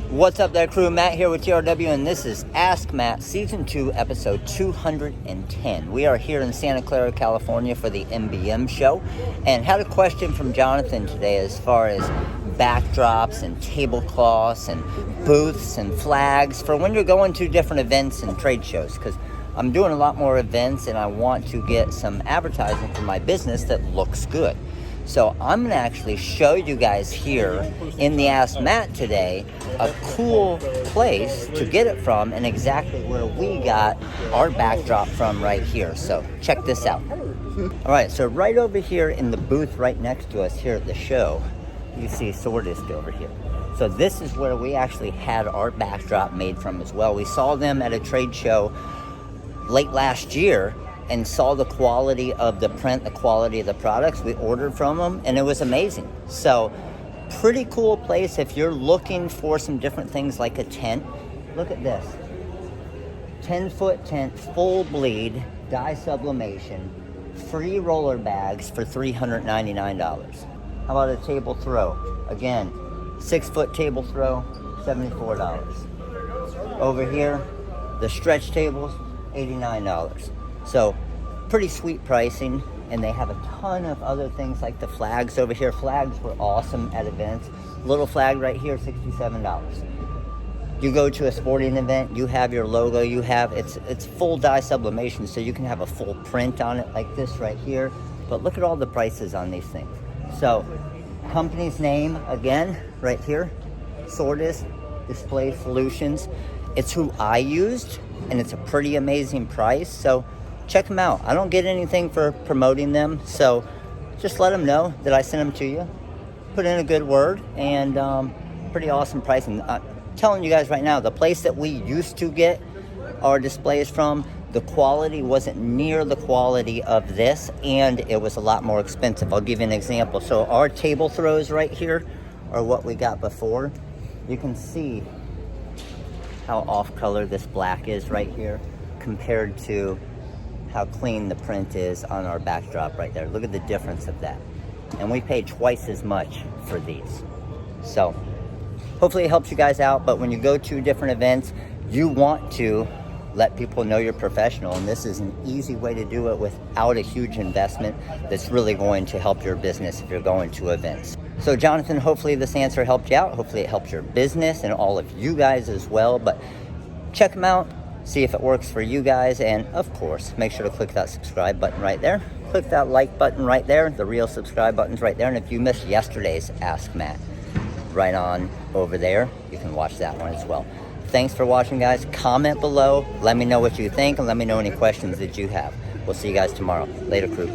What's up there, crew? Matt here with TRW, and this is Ask Matt, Season 2, Episode 210. We are here in Santa Clara, California for the MBM show, and had a question from Jonathan today as far as backdrops and tablecloths and booths and flags for when you're going to different events and trade shows, because I'm doing a lot more events and I want to get some advertising for my business that looks good. So I'm going to actually show you guys here in the Ask Matt today a cool place to get it from and exactly where we got our backdrop from right here. So check this out. All right, so right over here in the booth right next to us here at the show, you see Swordist over here. So this is where we actually had our backdrop made from as well. We saw them at a trade show late last year and saw the quality of the print, the quality of the products. We ordered from them, and it was amazing. So, pretty cool place if you're looking for some different things like a tent. Look at this. 10-foot tent, full bleed, dye sublimation, free roller bags for $399. How about a table throw? Again, 6-foot table throw, $74. Over here, the stretch tables, $89. So, pretty sweet pricing, and they have a ton of other things like the flags over here. Flags were awesome at events. Little flag right here, $67. You go to a sporting event, you have your logo, you have, it's full dye sublimation, so you can have a full print on it like this right here. But look at all the prices on these things. So, company's name, again, right here, Swordist Display Solutions. It's who I used, and it's a pretty amazing price, so check them out. I don't get anything for promoting them, so just let them know that I sent them to you. Put in a good word, and pretty awesome pricing. I'm telling you guys right now, the place that we used to get our displays from, the quality wasn't near the quality of this, and it was a lot more expensive. I'll give you an example. So our table throws right here are what we got before. You can see how off color this black is right here compared to how clean the print is on our backdrop right there. Look at the difference of that. And we paid twice as much for these. So hopefully it helps you guys out, but when you go to different events, you want to let people know you're professional, and this is an easy way to do it without a huge investment that's really going to help your business if you're going to events. So Jonathan, hopefully this answer helped you out. Hopefully it helps your business and all of you guys as well, but check them out, see if it works for you guys, and of course, make sure to click that subscribe button right there. Click that like button right there. The real subscribe button's right there, and if you missed yesterday's Ask Matt, right on over there, you can watch that one as well. Thanks for watching, guys. Comment below. Let me know what you think, and let me know any questions that you have. We'll see you guys tomorrow. Later, crew.